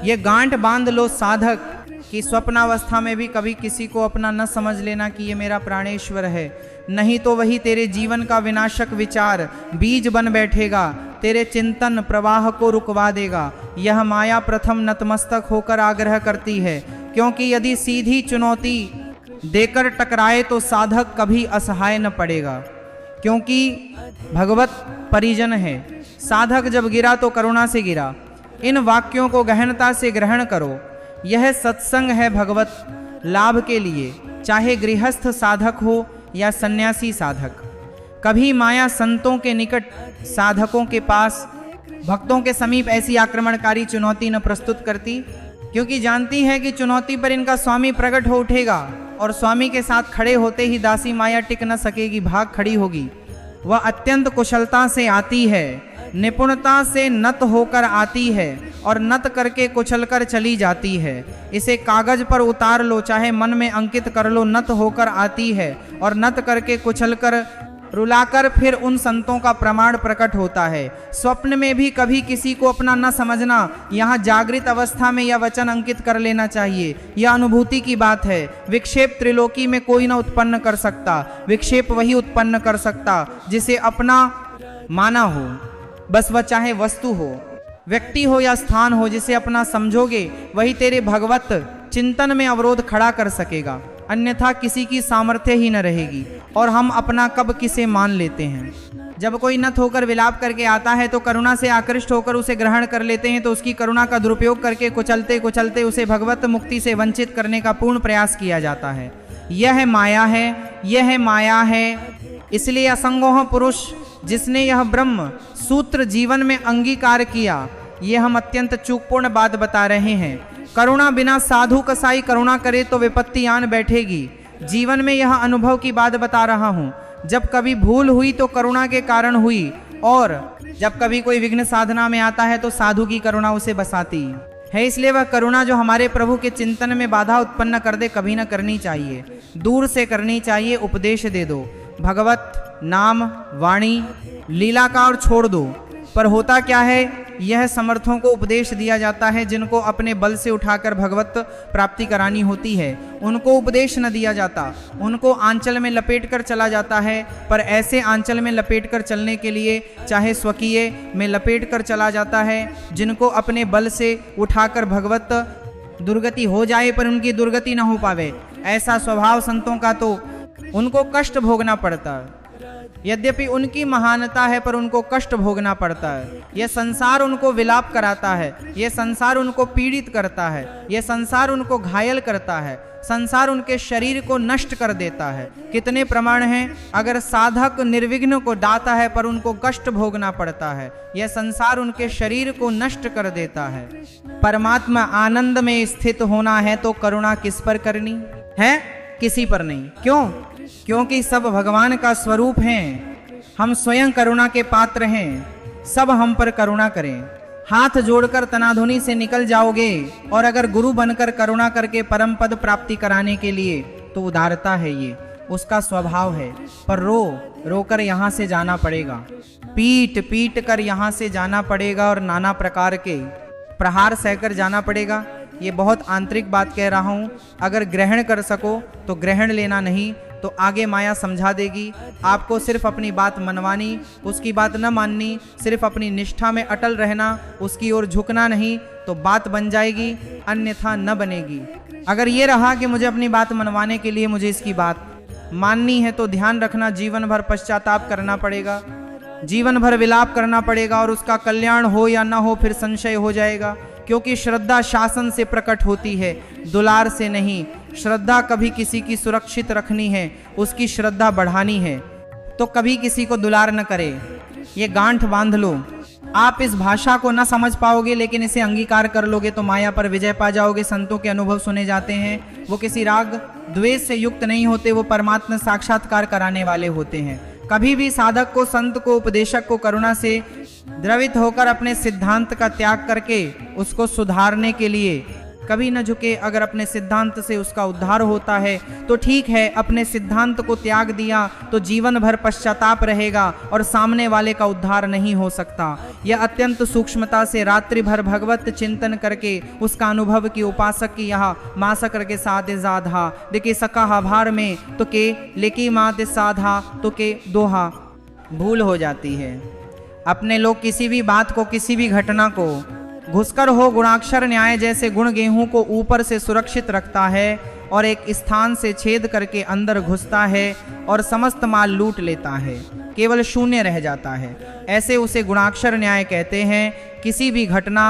ये गांठ बांध लो साधक कि स्वप्नावस्था में भी कभी किसी को अपना न समझ लेना कि ये मेरा प्राणेश्वर है, नहीं तो वही तेरे जीवन का विनाशक विचार बीज बन बैठेगा, तेरे चिंतन प्रवाह को रुकवा देगा। यह माया प्रथम नतमस्तक होकर आग्रह करती है, क्योंकि यदि सीधी चुनौती देकर टकराए तो साधक कभी असहाय न पड़ेगा, क्योंकि भगवत परिजन है। साधक जब गिरा तो करुणा से गिरा। इन वाक्यों को गहनता से ग्रहण करो। यह सत्संग है भगवत लाभ के लिए, चाहे गृहस्थ साधक हो या सन्यासी साधक। कभी माया संतों के निकट, साधकों के पास, भक्तों के समीप ऐसी आक्रमणकारी चुनौती न प्रस्तुत करती, क्योंकि जानती है कि चुनौती पर इनका स्वामी प्रकट हो उठेगा और स्वामी के साथ खड़े होते ही दासी माया टिक न सकेगी, भाग खड़ी होगी। वह अत्यंत कुशलता से आती है, निपुणता से नत होकर आती है और नत करके कुचलकर चली जाती है। इसे कागज पर उतार लो, चाहे मन में अंकित कर लो। नत होकर आती है और नत करके कुचलकर रुलाकर फिर उन संतों का प्रमाण प्रकट होता है। स्वप्न में भी कभी किसी को अपना न समझना, यहाँ जागृत अवस्था में यह वचन अंकित कर लेना चाहिए। यह अनुभूति की बात है। विक्षेप त्रिलोकी में कोई न उत्पन्न कर सकता, विक्षेप वही उत्पन्न कर सकता जिसे अपना माना हो। बस वह चाहे वस्तु हो, व्यक्ति हो या स्थान हो, जिसे अपना समझोगे वही तेरे भगवत चिंतन में अवरोध खड़ा कर सकेगा, अन्यथा किसी की सामर्थ्य ही न रहेगी। और हम अपना कब किसे मान लेते हैं। जब कोई नत होकर विलाप करके आता है तो करुणा से आकृष्ट होकर उसे ग्रहण कर लेते हैं, तो उसकी करुणा का दुरुपयोग करके कुचलते कुचलते उसे भगवत मुक्ति से वंचित करने का पूर्ण प्रयास किया जाता है। यह माया है, यह माया है। इसलिए असंगोह पुरुष जिसने यह ब्रह्म सूत्र जीवन में अंगीकार किया, ये हम अत्यंत चूकपूर्ण बात बता रहे हैं। करुणा बिना साधु कसाई करुणा करे तो विपत्ति आन बैठेगी। जीवन में यह अनुभव की बात बता रहा हूँ। जब कभी भूल हुई तो करुणा के कारण हुई, और जब कभी कोई विघ्न साधना में आता है तो साधु की करुणा उसे बसाती है। इसलिए वह करुणा जो हमारे प्रभु के चिंतन में बाधा उत्पन्न कर दे, कभी न करनी चाहिए, दूर से करनी चाहिए। उपदेश दे दो, भगवत नाम वाणी लीला का, और छोड़ दो। पर होता क्या है, यह समर्थों को उपदेश दिया जाता है जिनको अपने बल से उठाकर भगवत प्राप्ति करानी होती है। उनको उपदेश न दिया जाता, उनको आंचल में लपेटकर चला जाता है। पर ऐसे आंचल में लपेटकर चलने के लिए चाहे स्वकीय में लपेटकर चला जाता है, जिनको अपने बल से उठाकर भगवत दुर्गति हो जाए पर उनकी दुर्गति न हो पावे। ऐसा स्वभाव संतों का, तो उनको कष्ट भोगना पड़ता है। यद्यपि उनकी महानता है पर उनको कष्ट भोगना पड़ता है। यह संसार उनको विलाप कराता है, यह संसार उनको पीड़ित करता है, यह संसार उनको घायल करता है, संसार उनके शरीर को नष्ट कर देता है। कितने प्रमाण हैं, अगर साधक निर्विघ्न को दाता है पर उनको कष्ट भोगना पड़ता है। यह संसार उनके शरीर को नष्ट कर देता है। परमात्मा आनंद में स्थित होना है तो करुणा किस पर करनी है? किसी पर नहीं। क्यों? क्योंकि सब भगवान का स्वरूप हैं। हम स्वयं करुणा के पात्र हैं। सब हम पर करुणा करें। हाथ जोड़कर तनाधुनी से निकल जाओगे, और अगर गुरु बनकर करुणा करके परम पद प्राप्ति कराने के लिए, तो उदारता है, ये उसका स्वभाव है। पर रो कर यहाँ से जाना पड़ेगा, पीट पीट कर यहाँ से जाना पड़ेगा, और नाना प्रकार के प्रहार सहकर जाना पड़ेगा। ये बहुत आंतरिक बात कह रहा हूँ। अगर ग्रहण कर सको तो ग्रहण लेना, नहीं तो आगे माया समझा देगी। आपको सिर्फ अपनी बात मनवानी, उसकी बात न माननी, सिर्फ अपनी निष्ठा में अटल रहना, उसकी ओर झुकना नहीं, तो बात बन जाएगी, अन्यथा न बनेगी। अगर ये रहा कि मुझे अपनी बात मनवाने के लिए मुझे इसकी बात माननी है, तो ध्यान रखना जीवन भर पश्चाताप करना पड़ेगा, जीवन भर विलाप करना पड़ेगा, और उसका कल्याण हो या ना हो फिर संशय हो जाएगा। क्योंकि श्रद्धा शासन से प्रकट होती है, दुलार से नहीं। श्रद्धा कभी किसी की सुरक्षित रखनी है, उसकी श्रद्धा बढ़ानी है, तो कभी किसी को दुलार न करे। ये गांठ बांध लो। आप इस भाषा को न समझ पाओगे, लेकिन इसे अंगीकार कर लोगे तो माया पर विजय पा जाओगे। संतों के अनुभव सुने जाते हैं, वो किसी राग द्वेष से युक्त नहीं होते, वो परमात्मा साक्षात्कार कराने वाले होते हैं। कभी भी साधक को, संत को, उपदेशक को करुणा से द्रवित होकर अपने सिद्धांत का त्याग करके उसको सुधारने के लिए कभी न झुके। अगर अपने सिद्धांत से उसका उद्धार होता है तो ठीक है, अपने सिद्धांत को त्याग दिया तो जीवन भर पश्चाताप रहेगा और सामने वाले का उद्धार नहीं हो सकता। यह अत्यंत सूक्ष्मता से रात्रि भर भगवत चिंतन करके उसका अनुभव की उपासक की यह मासकर के साथ साधा देखिए सका भार में तो के लेकी मात साधा तो के दोहा भूल हो जाती है। अपने लोग किसी भी बात को, किसी भी घटना को घुसकर हो गुणाक्षर न्याय जैसे गुण गेहूं को ऊपर से सुरक्षित रखता है और एक स्थान से छेद करके अंदर घुसता है और समस्त माल लूट लेता है, केवल शून्य रह जाता है। ऐसे उसे गुणाक्षर न्याय कहते हैं। किसी भी घटना,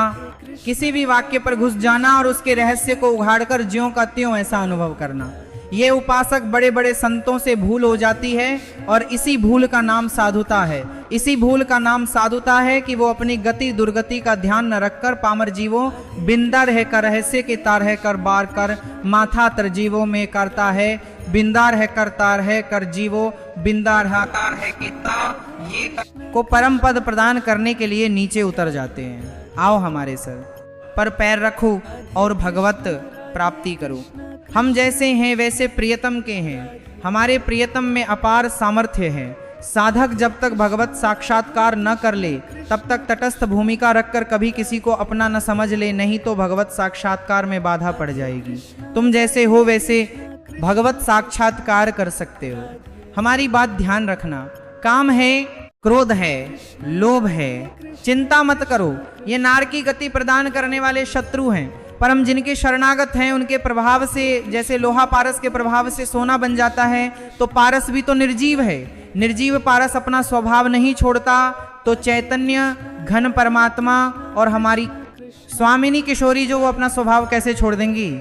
किसी भी वाक्य पर घुस जाना और उसके रहस्य को उघाड़कर ज्यों का त्यों ऐसा अनुभव करना, ये उपासक बड़े बड़े संतों से भूल हो जाती है और इसी भूल का नाम साधुता है। इसी भूल का नाम साधुता है कि वो अपनी गति दुर्गति का ध्यान न रखकर पामर जीवों बिंदा रह कर रहस्य के तार है कर बार कर माथा तर जीवों में करता है बिंदा रह कर तार है कर जीवो बिंदा रहा तार है कि ये को परम पद प्रदान करने के लिए नीचे उतर जाते हैं। आओ हमारे सर पर पैर रखो और भगवत प्राप्ति करो। हम जैसे हैं वैसे प्रियतम के हैं, हमारे प्रियतम में अपार सामर्थ्य है। साधक जब तक भगवत साक्षात्कार न कर ले तब तक तटस्थ भूमिका रखकर कभी किसी को अपना न समझ ले, नहीं तो भगवत साक्षात्कार में बाधा पड़ जाएगी। तुम जैसे हो वैसे भगवत साक्षात्कार कर सकते हो। हमारी बात ध्यान रखना। काम है, क्रोध है, लोभ है, चिंता मत करो। ये नार की गति प्रदान करने वाले शत्रु हैं, पर हम जिनके शरणागत हैं उनके प्रभाव से, जैसे लोहा पारस के प्रभाव से सोना बन जाता है, तो पारस भी तो निर्जीव है। निर्जीव पारस अपना स्वभाव नहीं छोड़ता, तो चैतन्य घन परमात्मा और हमारी स्वामिनी किशोरी जो वो अपना स्वभाव कैसे छोड़ देंगी?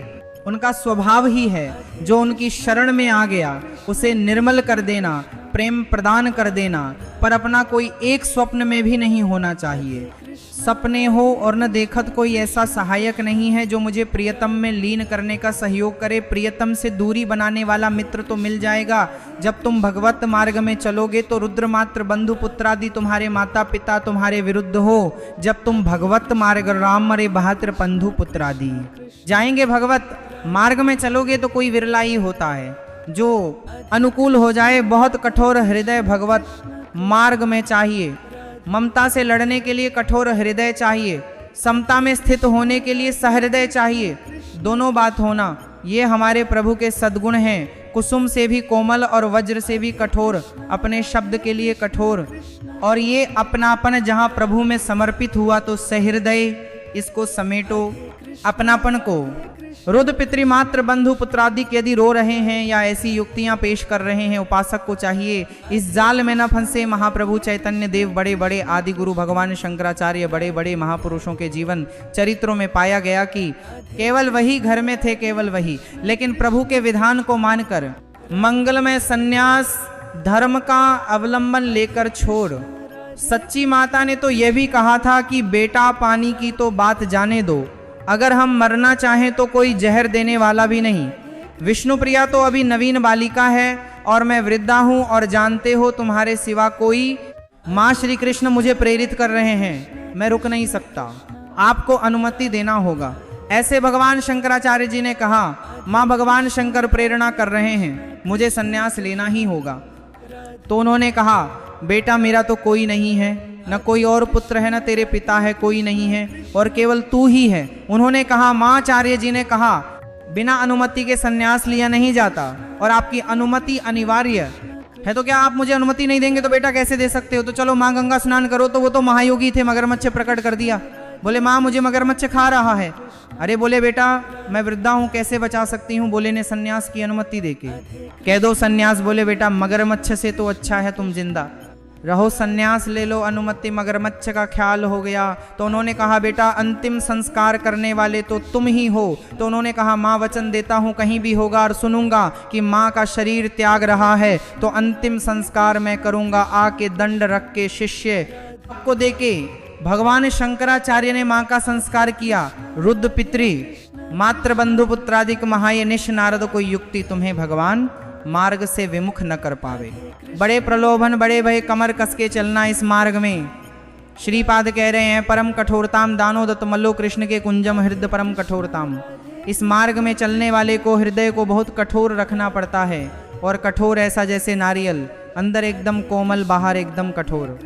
उनका स्वभाव ही है जो उनकी शरण में आ गया उसे निर्मल कर देना, प्रेम प्रदान कर देना, पर अपना कोई एक स्वप्न में भी नहीं होना चाहिए। सपने हो और न देखत कोई ऐसा सहायक नहीं है जो मुझे प्रियतम में लीन करने का सहयोग करे। प्रियतम से दूरी बनाने वाला मित्र तो मिल जाएगा। जब तुम भगवत मार्ग में चलोगे तो रुद्रमात्र बंधु पुत्रादि तुम्हारे माता पिता तुम्हारे विरुद्ध हो। जब तुम भगवत मार्ग राम मरे बहात्र बंधु पुत्रादि जाएंगे, भगवत मार्ग में चलोगे तो कोई विरला ही होता है जो अनुकूल हो जाए। बहुत कठोर हृदय भगवत मार्ग में चाहिए। ममता से लड़ने के लिए कठोर हृदय चाहिए, समता में स्थित होने के लिए सहृदय चाहिए। दोनों बात होना, ये हमारे प्रभु के सद्गुण हैं। कुसुम से भी कोमल और वज्र से भी कठोर, अपने शब्द के लिए कठोर। और ये अपनापन जहाँ प्रभु में समर्पित हुआ तो सहृदय, इसको समेटो अपनापन को। रुद्र पितृमात्र बंधु पुत्रादि यदि रो रहे हैं या ऐसी युक्तियां पेश कर रहे हैं, उपासक को चाहिए इस जाल में न फंसे। महाप्रभु चैतन्य देव, बड़े बड़े आदि गुरु भगवान शंकराचार्य, बड़े बड़े महापुरुषों के जीवन चरित्रों में पाया गया कि केवल वही घर में थे, केवल वही, लेकिन प्रभु के विधान को मानकर मंगलमय संन्यास धर्म का अवलंबन लेकर छोड़। सच्ची माता ने तो यह भी कहा था कि बेटा पानी की तो बात जाने दो, अगर हम मरना चाहें तो कोई जहर देने वाला भी नहीं। विष्णुप्रिया तो अभी नवीन बालिका है और मैं वृद्धा हूं और जानते हो तुम्हारे सिवा कोई। माँ श्री कृष्ण मुझे प्रेरित कर रहे हैं, मैं रुक नहीं सकता, आपको अनुमति देना होगा। ऐसे भगवान शंकराचार्य जी ने कहा, माँ भगवान शंकर प्रेरणा कर रहे हैं, मुझे सन्यास लेना ही होगा। तो उन्होंने कहा, बेटा मेरा तो कोई नहीं है, न कोई और पुत्र है, न तेरे पिता है, कोई नहीं है और केवल तू ही है। उन्होंने कहा, माँ आचार्य जी ने कहा, बिना अनुमति के सन्यास लिया नहीं जाता और आपकी अनुमति अनिवार्य है, तो क्या आप मुझे अनुमति नहीं देंगे तो बेटा कैसे दे सकते हो? तो चलो माँ गंगा स्नान करो। तो वो तो महायोगी थे, मगरमच्छ प्रकट कर दिया। बोले माँ मुझे मगरमच्छ खा रहा है। अरे बोले बेटा मैं वृद्धा हूँ, कैसे बचा सकती हूँ? बोले ने सन्यास की अनुमति देके कह दो सन्यास। बोले बेटा मगरमच्छ से तो अच्छा है तुम जिंदा रहो, सन्यास ले लो, अनुमति मगरमच्छ का ख्याल हो गया। तो उन्होंने कहा, बेटा अंतिम संस्कार करने वाले तो तुम ही हो। तो उन्होंने कहा, माँ वचन देता हूँ कहीं भी होगा और सुनूंगा कि माँ का शरीर त्याग रहा है तो अंतिम संस्कार मैं करूँगा। आके दंड रख के शिष्य को देके भगवान शंकराचार्य ने माँ का संस्कार किया। रुद्र पितृ मात्र बंधु पुत्रादिक महायनिश नारद कोई युक्ति तुम्हें भगवान मार्ग से विमुख न कर पावे। बड़े प्रलोभन बड़े भय कमर कसके चलना इस मार्ग में। श्रीपाद कह रहे हैं, परम कठोरताम दानो दत्त मल्लो कृष्ण के कुंजम हृदय परम कठोरताम। इस मार्ग में चलने वाले को हृदय को बहुत कठोर रखना पड़ता है, और कठोर ऐसा जैसे नारियल, अंदर एकदम कोमल, बाहर एकदम कठोर।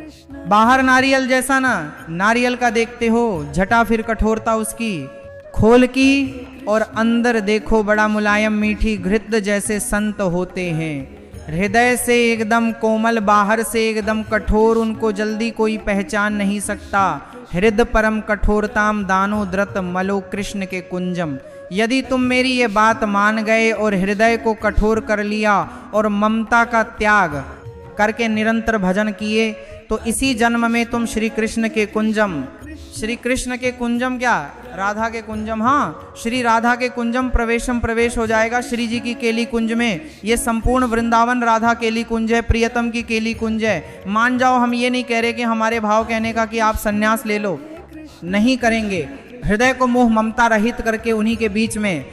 बाहर नारियल जैसा ना, नारियल का देखते हो झटा फिर कठोरता उसकी खोल की, और अंदर देखो बड़ा मुलायम मीठी घृत जैसे संत होते हैं। हृदय से एकदम कोमल, बाहर से एकदम कठोर, उनको जल्दी कोई पहचान नहीं सकता। हृद परम कठोरताम दानो द्रत मलो कृष्ण के कुंजम। यदि तुम मेरी ये बात मान गए और हृदय को कठोर कर लिया और ममता का त्याग करके निरंतर भजन किए, तो इसी जन्म में तुम श्री कृष्ण के कुंजम, श्री कृष्ण के कुंजम क्या, राधा के कुंजम, हाँ श्री राधा के कुंजम प्रवेशम प्रवेश हो जाएगा श्री जी की केली कुंज में। ये संपूर्ण वृंदावन राधा केली कुंज है, प्रियतम की केली कुंज है। मान जाओ, हम ये नहीं कह रहे कि हमारे भाव कहने का कि आप सन्यास ले लो, नहीं करेंगे। हृदय को मोह ममता रहित करके उन्हीं के बीच में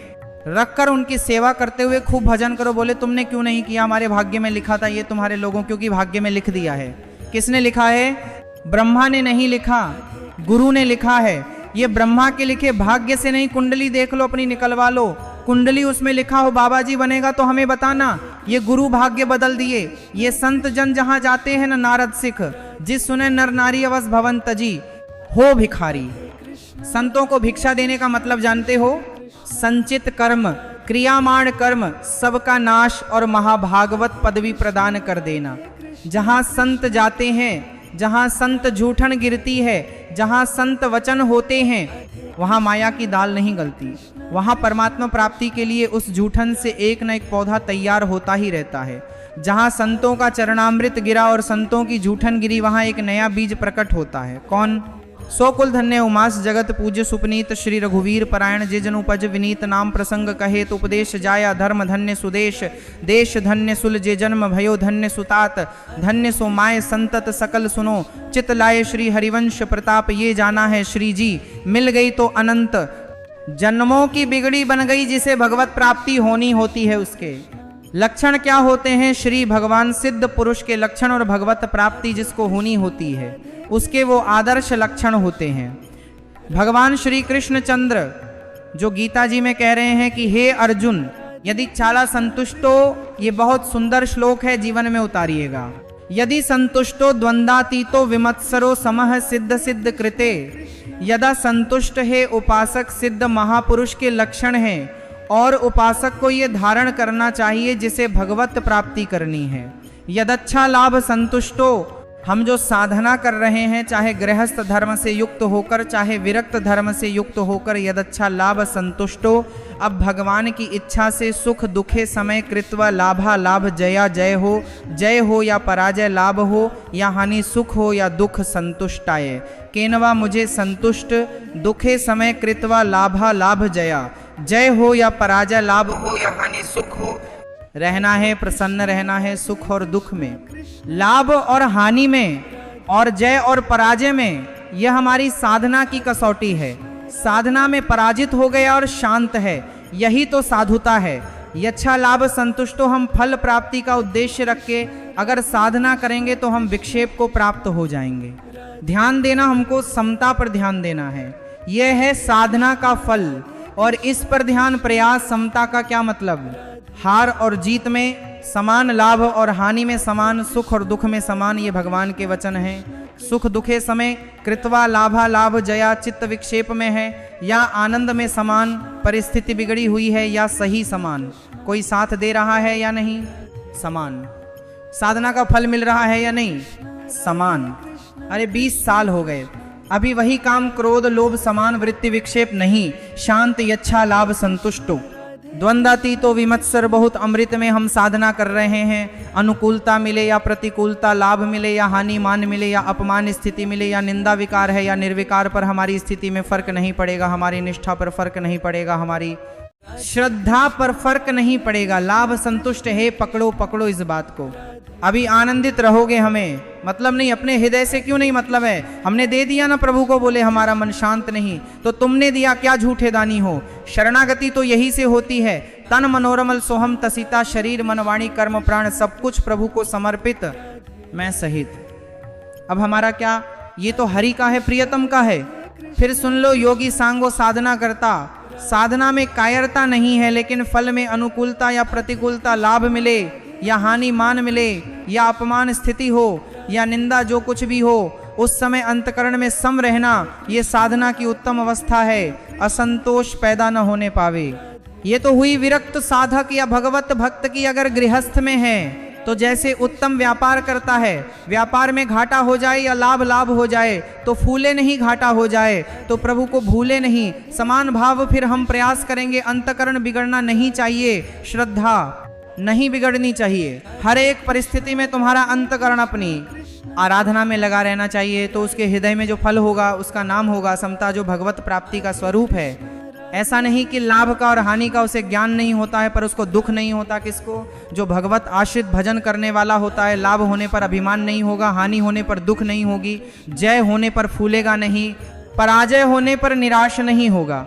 रखकर उनकी सेवा करते हुए खूब भजन करो। बोले तुमने क्यों नहीं किया, हमारे भाग्य में लिखा था ये तुम्हारे लोगों, क्योंकि भाग्य में लिख दिया है। किसने लिखा है? ब्रह्मा ने नहीं लिखा, गुरु ने लिखा है। ये ब्रह्मा के लिखे भाग्य से नहीं, कुंडली देख लो अपनी, निकलवा लो कुंडली, उसमें लिखा हो बाबा जी बनेगा तो हमें बताना। ये गुरु भाग्य बदल दिए। ये संत जन जहां जाते हैं ना, नारद सिख, जिस सुने नर नारी अवस भवन तजी हो भिखारी। संतों को भिक्षा देने का मतलब जानते हो? संचित कर्म, क्रियामाण कर्म सबका नाश और महाभागवत पदवी प्रदान कर देना। जहां संत जाते हैं, जहां संत जूठन गिरती है, जहां संत वचन होते हैं, वहां माया की दाल नहीं गलती। वहां परमात्मा प्राप्ति के लिए उस जूठन से एक न एक पौधा तैयार होता ही रहता है। जहां संतों का चरणामृत गिरा और संतों की जूठन गिरी, वहां एक नया बीज प्रकट होता है। कौन? सो कुल धन्य उमास जगत पूज्य सुपनीत श्री रघुवीर परायण जे जन उपज विनीत नाम प्रसंग कहे तो उपदेश जाया धर्म धन्य सुदेश देश धन्य सुल जे जन्म भयो धन्य सुतात धन्य सो माय संतत सकल सुनो चित लाए श्री हरिवंश प्रताप ये जाना है श्री जी मिल गई तो अनंत जन्मों की बिगड़ी बन गई जिसे भगवत प्राप्ति होनी होती है। उसके लक्षण क्या होते हैं? श्री भगवान सिद्ध पुरुष के लक्षण और भगवत प्राप्ति जिसको होनी होती है उसके वो आदर्श लक्षण होते हैं। भगवान श्री कृष्ण चंद्र जो गीता जी में कह रहे हैं कि हे अर्जुन यदि चाला संतुष्टो, ये बहुत सुंदर श्लोक है, जीवन में उतारिएगा। यदि संतुष्टो द्वंद्वातीतो विमत्सरो समः सिद्ध सिद्ध कृते, यदा संतुष्ट है उपासक सिद्ध महापुरुष के लक्षण हैं और उपासक को ये धारण करना चाहिए जिसे भगवत प्राप्ति करनी है। यदच्छा लाभ संतुष्टो, हम जो साधना कर रहे हैं चाहे गृहस्थ धर्म से युक्त होकर चाहे विरक्त धर्म से युक्त होकर, यदच्छा लाभ संतुष्टो, अब भगवान की इच्छा से सुख दुखे समय कृत्वा लाभा लाभ जया जय हो या पराजय लाभ हो या हानि सुख हो या दुख संतुष्टाय केनवा मुझे संतुष्ट दुखे समय कृत्वा लाभा लाभ जय हो या पराजय लाभ हो या हानि सुख हो। रहना है, प्रसन्न रहना है सुख और दुख में, लाभ और हानि में और जय और पराजय में। यह हमारी साधना की कसौटी है। साधना में पराजित हो गया और शांत है, यही तो साधुता है। यच्छा लाभ संतुष्टो, हम फल प्राप्ति का उद्देश्य रख के अगर साधना करेंगे तो हम विक्षेप को प्राप्त हो जाएंगे। ध्यान देना, हमको समता पर ध्यान देना है, यह है साधना का फल। और इस पर ध्यान प्रयास, समता का क्या मतलब? हार और जीत में समान लाभ और हानि में समान सुख और दुख में समान, ये भगवान के वचन हैं। सुख दुखे समय कृत्वा लाभा लाभ जया, चित्त विक्षेप में है या आनंद में समान, परिस्थिति बिगड़ी हुई है या सही समान, कोई साथ दे रहा है या नहीं, समान। साधना का फल मिल रहा है या नहीं, समान। अरे 20 साल हो गए, अभी वही काम, क्रोध लोभ समान, वृत्ति विक्षेप नहीं, शांत यच्छा लाभ संतुष्टो। द्वंद्वातीतो विमत्सर, बहुत अमृत में हम साधना कर रहे हैं। अनुकूलता मिले या प्रतिकूलता, लाभ मिले या हानि, मान मिले या अपमान स्थिति मिले या निंदा विकार है या निर्विकार, पर हमारी स्थिति में फर्क नहीं पड़ेगा, हमारी निष्ठा पर फर्क नहीं पड़ेगा, हमारी श्रद्धा पर फर्क नहीं पड़ेगा। लाभ संतुष्ट है, पकड़ो पकड़ो इस बात को। अभी आनंदित रहोगे, हमें मतलब नहीं, अपने हृदय से क्यों नहीं मतलब है, हमने दे दिया ना प्रभु को, बोले हमारा मन शांत नहीं, तो तुमने दिया, क्या झूठे दानी हो। शरणागति तो यही से होती है, तन मनोरमल सोहम तसिता, शरीर मन वाणी कर्म प्राण सब कुछ प्रभु को समर्पित मैं सहित। अब हमारा क्या, ये तो हरि का है, प्रियतम का है। फिर सुन लो, योगी सांगो साधना करता, साधना में कायरता नहीं है, लेकिन फल में अनुकूलता या प्रतिकूलता, लाभ मिले या हानि मान मिले या अपमान स्थिति हो या निंदा, जो कुछ भी हो, उस समय अंतकरण में सम रहना, ये साधना की उत्तम अवस्था है। असंतोष पैदा न होने पावे। ये तो हुई विरक्त साधक या भगवत भक्त की अगर गृहस्थ में है तो जैसे उत्तम व्यापार करता है, व्यापार में घाटा हो जाए या लाभ हो जाए तो फूले नहीं, घाटा हो जाए तो प्रभु को भूले नहीं। समान भाव फिर हम प्रयास करेंगे। अंतकरण बिगड़ना नहीं चाहिए, श्रद्धा नहीं बिगड़नी चाहिए। हर एक परिस्थिति में तुम्हारा अंतकरण अपनी आराधना में लगा रहना चाहिए, तो उसके हृदय में जो फल होगा उसका नाम होगा समता, जो भगवत प्राप्ति का स्वरूप है। ऐसा नहीं कि लाभ का और हानि का उसे ज्ञान नहीं होता है पर उसको दुख नहीं होता। किसको? जो भगवत आश्रित भजन करने वाला होता है। लाभ होने पर अभिमान नहीं होगा, हानि होने पर दुख नहीं होगी, जय होने पर फूलेगा नहीं, पराजय होने पर निराश नहीं होगा।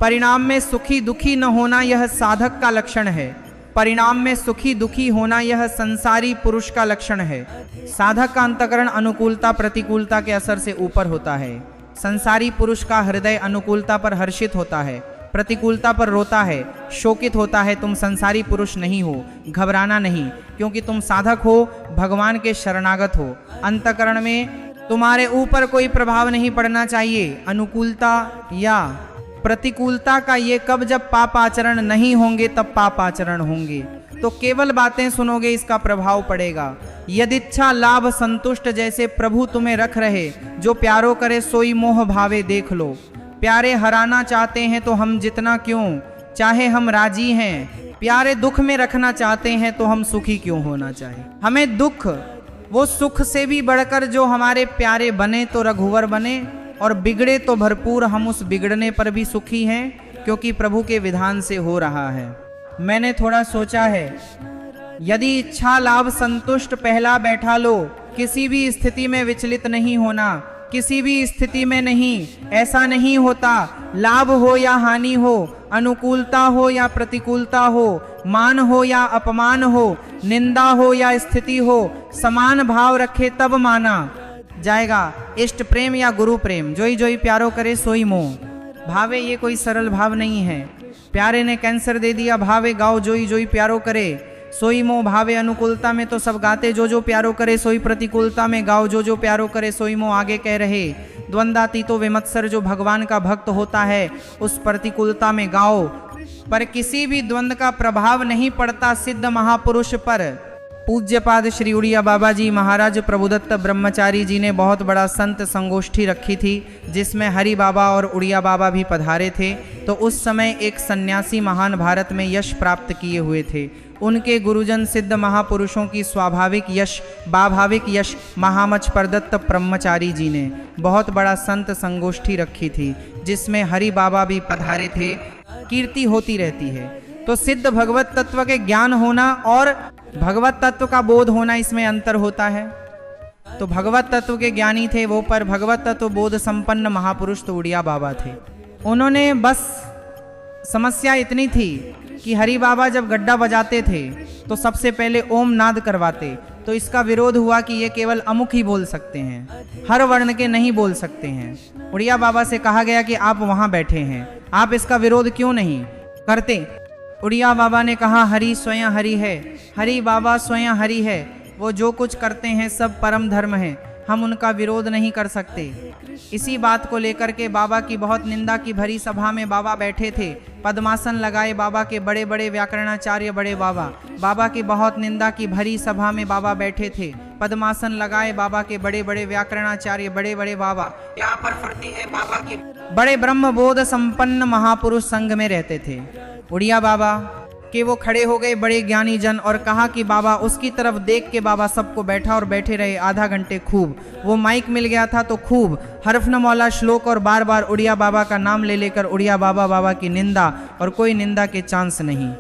परिणाम में सुखी दुखी न होना यह साधक का लक्षण है। परिणाम में सुखी दुखी होना यह संसारी पुरुष का लक्षण है। साधक का अंतकरण अनुकूलता प्रतिकूलता के असर से ऊपर होता है। संसारी पुरुष का हृदय अनुकूलता पर हर्षित होता है, प्रतिकूलता पर रोता है, शोकित होता है। तुम संसारी पुरुष नहीं हो, घबराना नहीं, क्योंकि तुम साधक हो, भगवान के शरणागत हो। अंतकरण में तुम्हारे ऊपर कोई प्रभाव नहीं पड़ना चाहिए। अनुकूलता या प्रतिकूलता का ये कब, जब पाप आचरण नहीं होंगे तब पाप आचरण होंगे। तो केवल बातें सुनोगे इसका प्रभाव पड़ेगा। यदिच्छा लाभ संतुष्ट जैसे प्रभु तुम्हें रख रहे, जो प्यारो करे सोई मोह भावे देख लो। प्यारे हराना चाहते हैं तो हम जितना क्यों, चाहे हम राजी हैं। प्यारे दुख में रखना चाहते हैं तो हम सुखी क्यों होना चाहे। हमें दुख वो सुख से भी बढ़कर जो हमारे प्यारे बने तो रघुवर बने, और बिगड़े तो भरपूर हम उस बिगड़ने पर भी सुखी हैं, क्योंकि प्रभु के विधान से हो रहा है। मैंने थोड़ा सोचा है, यदि इच्छा लाभ संतुष्ट पहला बैठा लो, किसी भी स्थिति में विचलित नहीं होना, किसी भी स्थिति में नहीं। ऐसा नहीं होता, लाभ हो या हानि हो, अनुकूलता हो या प्रतिकूलता हो, मान हो या अपमान हो, निंदा हो या स्थिति हो, समान भाव रखे तब माना जाएगा। इष्ट प्रेम या गुरु प्रेम, जोई जोई प्यारो करे सोई मोह भावे, ये कोई सरल भाव नहीं है। प्यारे ने कैंसर दे दिया, भावे गाओ जोई जोई प्यारो करे सोई मोह भावे। अनुकूलता में तो सब गाते, जो जो प्यारो करे सोई, प्रतिकूलता में गाओ जो जो प्यारो करे सोई मोह। आगे कह रहे, द्वंद्वातीतो विमत्सर, जो भगवान का भक्त होता है उस प्रतिकूलता में गाओ, पर किसी भी द्वंद्व का प्रभाव नहीं पड़ता सिद्ध महापुरुष पर। पूज्यपाद श्री उड़िया बाबा जी महाराज प्रभुदत्त ब्रह्मचारी जी ने बहुत बड़ा संत संगोष्ठी रखी थी, जिसमें हरि बाबा और उड़िया बाबा भी पधारे थे। तो उस समय एक सन्यासी महान भारत में यश प्राप्त किए हुए थे। उनके गुरुजन सिद्ध महापुरुषों की स्वाभाविक यश, स्वाभाविक यश महामच प्रदत्त ब्रह्मचारी जी ने बहुत बड़ा संत संगोष्ठी रखी थी, जिसमें हरि बाबा भी पधारे थे। कीर्ति होती रहती है। तो सिद्ध भगवत तत्व के ज्ञान होना और भगवत तत्व का बोध होना, इसमें अंतर होता है। तो भगवत तत्व के ज्ञानी थे वो, पर भगवत तत्व बोध संपन्न महापुरुष तो उड़िया बाबा थे। उन्होंने बस समस्या इतनी थी कि हरि बाबा जब गड्ढा बजाते थे तो सबसे पहले ओम नाद करवाते, तो इसका विरोध हुआ कि ये केवल अमुख ही बोल सकते हैं, हर वर्ण के नहीं बोल सकते हैं। उड़िया बाबा से कहा गया कि आप वहां बैठे हैं, आप इसका विरोध क्यों नहीं करते। उड़िया बाबा ने कहा, हरि स्वयं हरि है, हरि बाबा स्वयं हरि है, वो जो कुछ करते हैं सब परम धर्म है, हम उनका विरोध नहीं कर सकते। इसी बात को लेकर के बाबा की बहुत निंदा की भरी सभा में बाबा बैठे थे। पद्मासन लगाए बाबा के बड़े बड़े व्याकरणाचार्य बड़े बाबा, बाबा की बहुत निंदा की भरी सभा में बाबा बैठे थे। पद्मासन लगाए बाबा के बड़े बड़े व्याकरणाचार्य बड़े बड़े बाबा, यहाँ पर फटती है बाबा के बड़े ब्रह्म बोध संपन्न महापुरुष संघ में रहते थे। उड़िया बाबा कि वो खड़े हो गए बड़े ज्ञानी जन और कहा कि बाबा, उसकी तरफ देख के बाबा सबको बैठा और बैठे रहे आधा घंटे खूब। वो माइक मिल गया था तो खूब हरफ मौला श्लोक और बार बार उड़िया बाबा का नाम ले लेकर उड़िया बाबा की निंदा, और कोई निंदा के चांस नहीं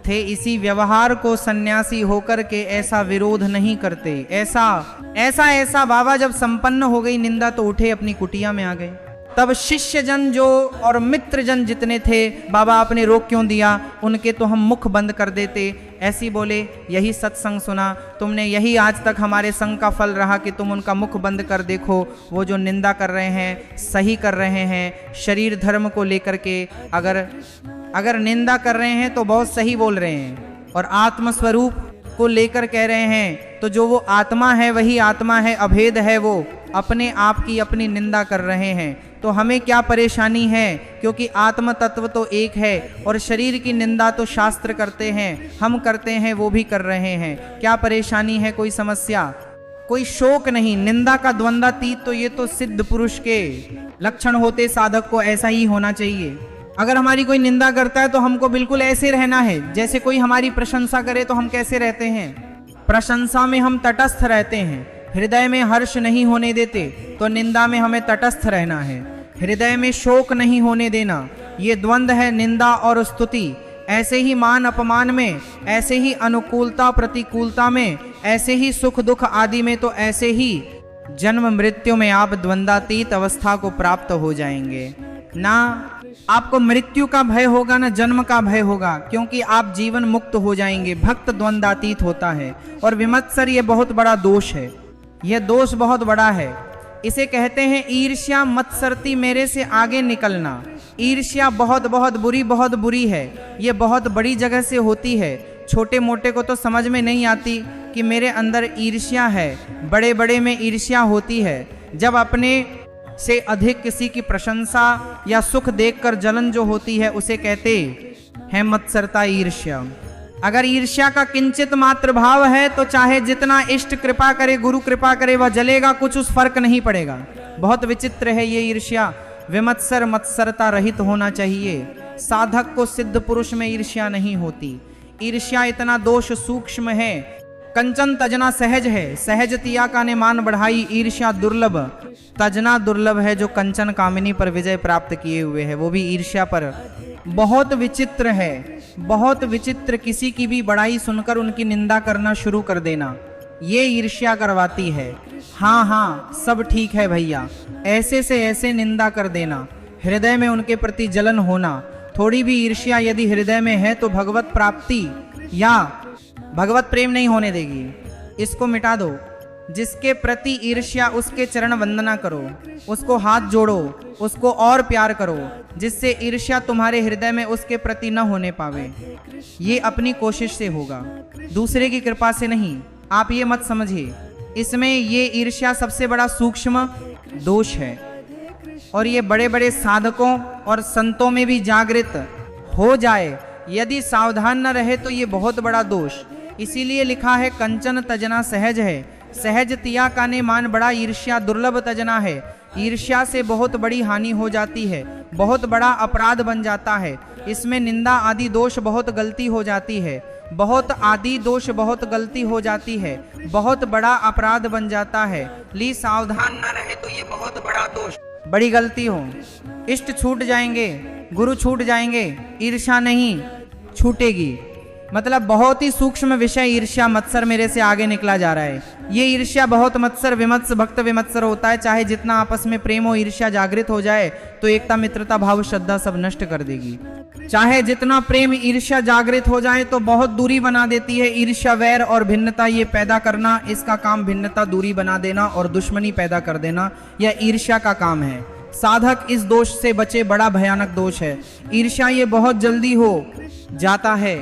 थे। इसी व्यवहार को सन्यासी होकर के ऐसा विरोध नहीं करते। ऐसा बाबा जब संपन्न हो गई निंदा तो उठे अपनी कुटिया में आ गए। तब शिष्य जन जो और मित्र जन जितने थे, बाबा आपने रोक क्यों दिया, उनके तो हम मुख बंद कर देते। ऐसी बोले, यही सत्संग सुना तुमने, यही आज तक हमारे संग का फल रहा कि तुम उनका मुख बंद कर देखो। वो जो निंदा कर रहे हैं सही कर रहे हैं, शरीर धर्म को लेकर के अगर निंदा कर रहे हैं तो बहुत सही बोल रहे हैं, और आत्मस्वरूप को लेकर कह रहे हैं तो जो वो आत्मा है वही आत्मा है, अभेद है, वो अपने आप की अपनी निंदा कर रहे हैं। तो हमें क्या परेशानी है, क्योंकि आत्म तत्व तो एक है और शरीर की निंदा तो शास्त्र करते हैं, हम करते हैं, वो भी कर रहे हैं। क्या परेशानी है, कोई समस्या, कोई शोक नहीं। निंदा का द्वंद्वातीत तो ये तो सिद्ध पुरुष के लक्षण होते, साधक को ऐसा ही होना चाहिए। अगर हमारी कोई निंदा करता है तो हमको बिल्कुल ऐसे रहना है, जैसे कोई हमारी प्रशंसा करे तो हम कैसे रहते हैं, प्रशंसा में हम तटस्थ रहते हैं, हृदय में हर्ष नहीं होने देते, तो निंदा में हमें तटस्थ रहना है, हृदय में शोक नहीं होने देना। ये द्वंद्व है निंदा और स्तुति। ऐसे ही मान अपमान में, ऐसे ही अनुकूलता प्रतिकूलता में, ऐसे ही सुख दुख आदि में, तो ऐसे ही जन्म मृत्यु में आप द्वंद्वातीत अवस्था को प्राप्त हो जाएंगे। ना आपको मृत्यु का भय होगा ना जन्म का भय होगा, क्योंकि आप जीवन मुक्त हो जाएंगे। भक्त द्वंद्वातीत होता है। और विमत्सर ये बहुत बड़ा दोष है, यह दोष बहुत बड़ा है। इसे कहते हैं ईर्ष्या मत्सरती, मेरे से आगे निकलना। ईर्ष्या बहुत बहुत बुरी है, ये बहुत बड़ी जगह से होती है। छोटे मोटे को तो समझ में नहीं आती कि मेरे अंदर ईर्ष्या है, बड़े बड़े में ईर्ष्या होती है। जब अपने से अधिक किसी की प्रशंसा या सुख देखकर जलन जो होती है, उसे कहते हैं मत्सरता, ईर्ष्या। अगर ईर्ष्या का किंचित मात्र भाव है तो चाहे जितना इष्ट कृपा करे, गुरु कृपा करे, वह जलेगा, कुछ उस फर्क नहीं पड़ेगा। बहुत विचित्र है ये ईर्ष्या। विमत्सर मत्सरता रहित होना चाहिए। साधक को सिद्ध पुरुष में ईर्ष्या नहीं होती। ईर्ष्या इतना दोष सूक्ष्म है। कंचन तजना सहज है, सहज तिया का ने मान बढ़ाई, ईर्ष्या दुर्लभ। तजना दुर्लभ है जो कंचन कामिनी पर विजय प्राप्त किए हुए है, वो भी ईर्ष्या पर। बहुत विचित्र है, बहुत विचित्र। किसी की भी बड़ाई सुनकर उनकी निंदा करना शुरू कर देना, ये ईर्ष्या करवाती है। हाँ सब ठीक है भैया, ऐसे से ऐसे निंदा कर देना, हृदय में उनके प्रति जलन होना। थोड़ी भी ईर्ष्या यदि हृदय में है तो भगवत प्राप्ति या भगवत प्रेम नहीं होने देगी। इसको मिटा दो। जिसके प्रति ईर्ष्या, उसके चरण वंदना करो, उसको हाथ जोड़ो, उसको और प्यार करो, जिससे ईर्ष्या तुम्हारे हृदय में उसके प्रति न होने पावे। ये अपनी कोशिश से होगा, दूसरे की कृपा से नहीं। आप ये मत समझिए, इसमें ये ईर्ष्या सबसे बड़ा सूक्ष्म दोष है, और ये बड़े बड़े साधकों और संतों में भी जागृत हो जाए, यदि सावधान न रहे तो ये बहुत बड़ा दोष। इसीलिए लिखा है कंचन तजना सहज है, सहज तिया का ने मान बड़ा, ईर्ष्या दुर्लभ तजना है। ईर्ष्या से बहुत बड़ी हानि हो जाती है, बहुत बड़ा अपराध बन जाता है। इसमें निंदा आदि दोष बहुत गलती हो जाती है, बहुत आदि दोष बहुत गलती हो जाती है, बहुत बड़ा अपराध बन जाता है। ली सावधान न रहे तो ये बहुत बड़ा दोष, बड़ी गलती हो। इष्ट छूट जाएंगे, गुरु छूट जाएंगे, ईर्ष्या नहीं छूटेगी। मतलब बहुत ही सूक्ष्म विषय ईर्ष्या मत्सर मेरे से आगे निकला जा रहा है। ये ईर्ष्या बहुत मत्सर विमत्स भक्त विमत्सर होता है। चाहे जितना आपस में प्रेम हो, ईर्ष्या जागृत हो जाए तो एकता मित्रता भाव श्रद्धा सब नष्ट कर देगी। चाहे जितना प्रेम ईर्ष्या जागृत हो जाए तो बहुत दूरी बना देती है। ईर्ष्या वैर और भिन्नता ये पैदा करना, इसका काम भिन्नता दूरी बना देना और दुश्मनी पैदा कर देना, यह ईर्ष्या का काम है। साधक इस दोष से बचे, बड़ा भयानक दोष है। ईर्ष्या ये बहुत जल्दी हो जाता है,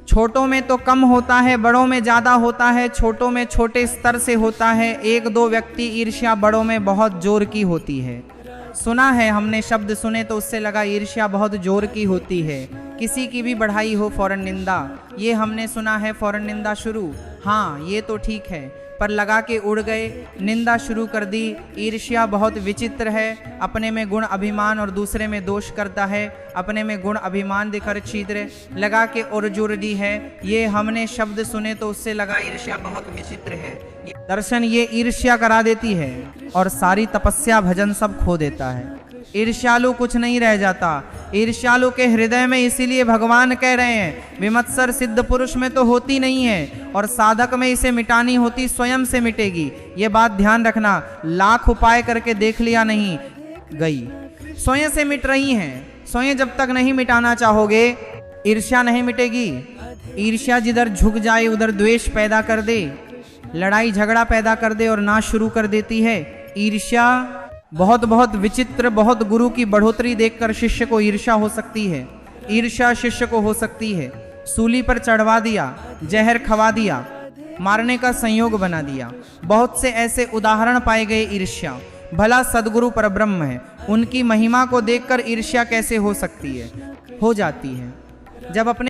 छोटों में तो कम होता है, बड़ों में ज्यादा होता है। छोटों में छोटे स्तर से होता है, एक दो व्यक्ति ईर्ष्या, बड़ों में बहुत जोर की होती है। सुना है हमने, शब्द सुने तो उससे लगा ईर्ष्या बहुत जोर की होती है। किसी की भी बढ़ाई हो फौरन निंदा, ये हमने सुना है, फौरन निंदा शुरू। हाँ ये तो ठीक है, पर लगा के उड़ गए, निंदा शुरू कर दी। ईर्ष्या बहुत विचित्र है, अपने में गुण अभिमान और दूसरे में दोष करता है। अपने में गुण अभिमान दिखर छिद्र लगा के और जुड़ दी है। ये हमने शब्द सुने तो उससे लगा ईर्ष्या बहुत विचित्र है। दर्शन ये ईर्ष्या करा देती है और सारी तपस्या भजन सब खो देता है। ईर्ष्यालु कुछ नहीं रह जाता, ईर्ष्यालु के हृदय में। इसीलिए भगवान कह रहे हैं विमत्सर सिद्ध पुरुष में तो होती नहीं है, और साधक में इसे मिटानी होती, स्वयं से मिटेगी। ये बात ध्यान रखना, लाख उपाय करके देख लिया नहीं गई। स्वयं से मिट रही हैं। स्वयं जब तक नहीं मिटाना चाहोगे, ईर्ष्या नहीं मिटेगी। ईर्ष्या जिधर झुक जाए उधर द्वेष पैदा कर दे, लड़ाई झगड़ा पैदा कर दे और नाश शुरू कर देती है। ईर्ष्या बहुत बहुत विचित्र, बहुत गुरु की बढ़ोतरी देखकर शिष्य को ईर्ष्या हो सकती है। ईर्ष्या शिष्य को हो सकती है, सूली पर चढ़वा दिया, जहर खवा दिया, मारने का संयोग बना दिया। बहुत से ऐसे उदाहरण पाए गए ईर्ष्या। भला सदगुरु परब्रह्म है, उनकी महिमा को देखकर ईर्ष्या कैसे हो सकती है? हो जाती है। जब अपने